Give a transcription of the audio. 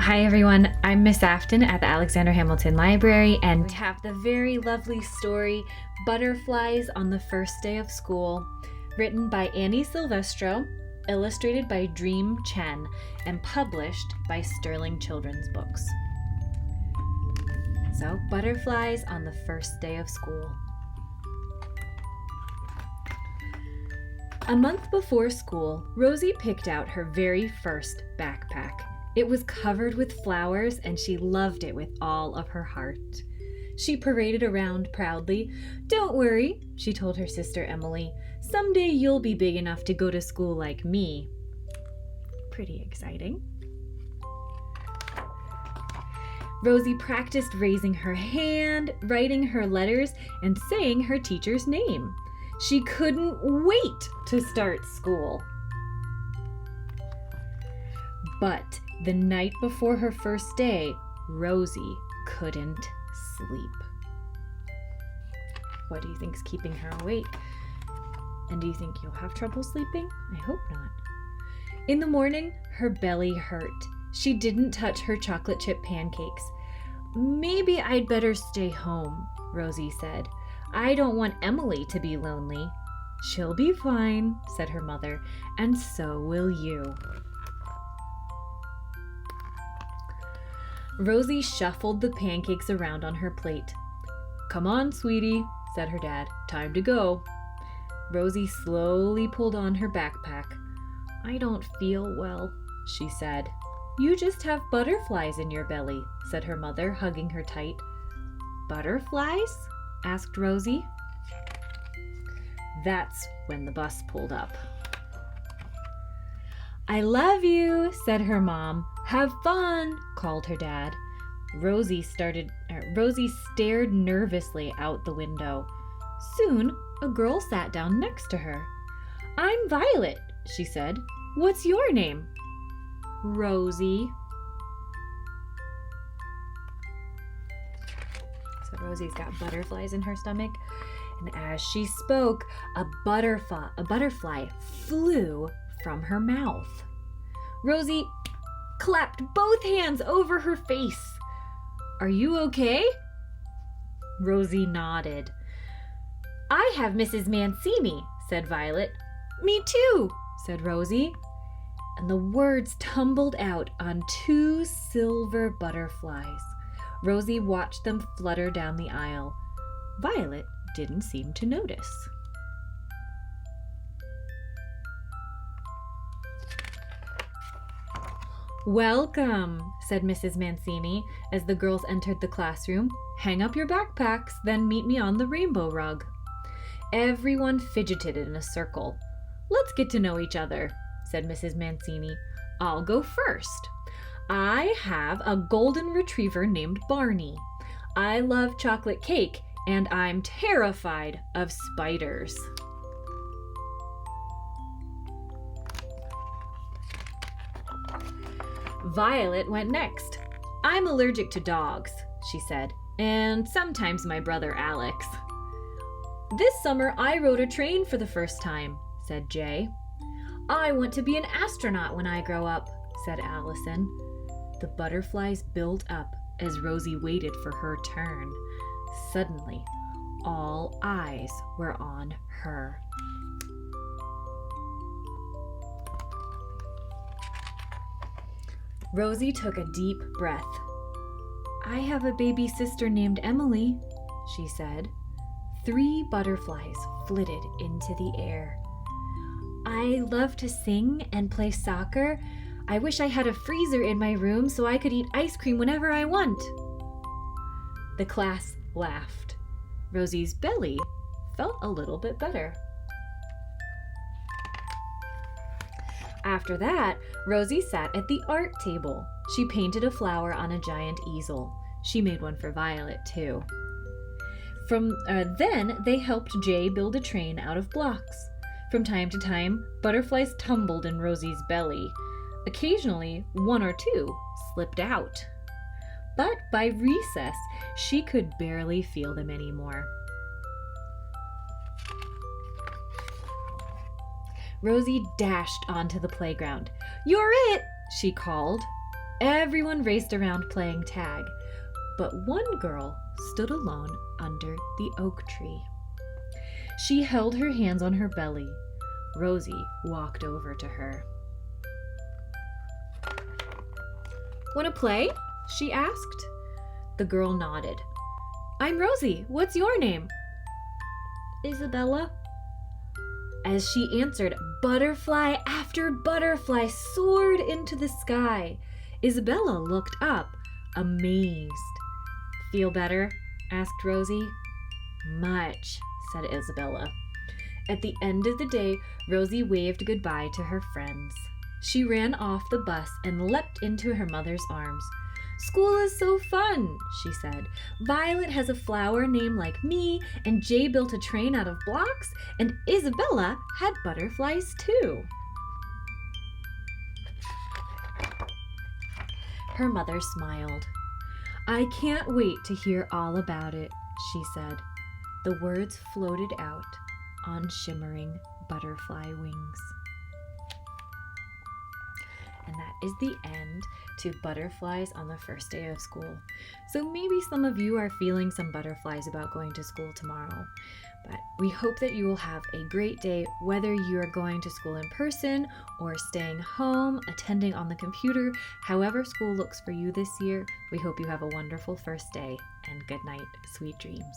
Hi everyone, I'm Miss Afton at the Alexander Hamilton Library and have the very lovely story Butterflies on the First Day of School, written by Annie Silvestro, illustrated by Dream Chen, and published by Sterling Children's Books. So, Butterflies on the First Day of School. A month before school, Rosie picked out her very first backpack. It was covered with flowers and she loved it with all of her heart. She paraded around proudly. "Don't worry," she told her sister Emily. "Someday you'll be big enough to go to school like me." Pretty exciting. Rosie practiced raising her hand, writing her letters, and saying her teacher's name. She couldn't wait to start school. But the night before her first day, Rosie couldn't sleep. What do you think's keeping her awake? And do you think you'll have trouble sleeping? I hope not. In the morning, her belly hurt. She didn't touch her chocolate chip pancakes. "Maybe I'd better stay home," Rosie said. "I don't want Emily to be lonely." "She'll be fine," said her mother, "and so will you." Rosie shuffled the pancakes around on her plate. "Come on, sweetie," said her dad. "Time to go." Rosie slowly pulled on her backpack. "I don't feel well," she said. "You just have butterflies in your belly," said her mother, hugging her tight. "Butterflies?" asked Rosie. That's when the bus pulled up. "I love you," said her mom. "Have fun," called her dad. Rosie stared nervously out the window. Soon, a girl sat down next to her. "I'm Violet," she said. "What's your name?" "Rosie." So Rosie's got butterflies in her stomach, and as she spoke, a butterfly flew from her mouth. Rosie clapped both hands over her face. "Are you okay?" Rosie nodded. "I have Mrs. Mancini," said Violet. "Me too," said Rosie. And the words tumbled out on 2 silver butterflies. Rosie watched them flutter down the aisle. Violet didn't seem to notice. "Welcome," said Mrs. Mancini as the girls entered the classroom. "Hang up your backpacks, then meet me on the rainbow rug." Everyone fidgeted in a circle. "Let's get to know each other," said Mrs. Mancini. "I'll go first. I have a golden retriever named Barney. I love chocolate cake, and I'm terrified of spiders." Violet went next. "I'm allergic to dogs," she said, "and sometimes my brother Alex." "This summer I rode a train for the first time," said Jay. "I want to be an astronaut when I grow up," said Allison. The butterflies built up as Rosie waited for her turn. Suddenly, all eyes were on her. Rosie took a deep breath. "I have a baby sister named Emily," she said. 3 butterflies flitted into the air. "I love to sing and play soccer. I wish I had a freezer in my room so I could eat ice cream whenever I want." The class laughed. Rosie's belly felt a little bit better. After that, Rosie sat at the art table. She painted a flower on a giant easel. She made one for Violet, too. Then they helped Jay build a train out of blocks. From time to time, butterflies tumbled in Rosie's belly. Occasionally, 1 or 2 slipped out. But by recess, she could barely feel them anymore. Rosie dashed onto the playground. "You're it!" she called. Everyone raced around playing tag, but one girl stood alone under the oak tree. She held her hands on her belly. Rosie walked over to her. "Want to play?" she asked. The girl nodded. "I'm Rosie. What's your name?" "Isabella." As she answered, butterfly after butterfly soared into the sky. Isabella looked up, amazed. "Feel better?" asked Rosie. "Much," said Isabella. At the end of the day, Rosie waved goodbye to her friends. She ran off the bus and leapt into her mother's arms. "School is so fun," she said. "Violet has a flower named like me, and Jay built a train out of blocks, and Isabella had butterflies too." Her mother smiled. "I can't wait to hear all about it," she said. The words floated out on shimmering butterfly wings. And that is the end to butterflies on the first day of school. So maybe some of you are feeling some butterflies about going to school tomorrow. But we hope that you will have a great day, whether you are going to school in person or staying home, attending on the computer, however school looks for you this year. We hope you have a wonderful first day, and good night, sweet dreams.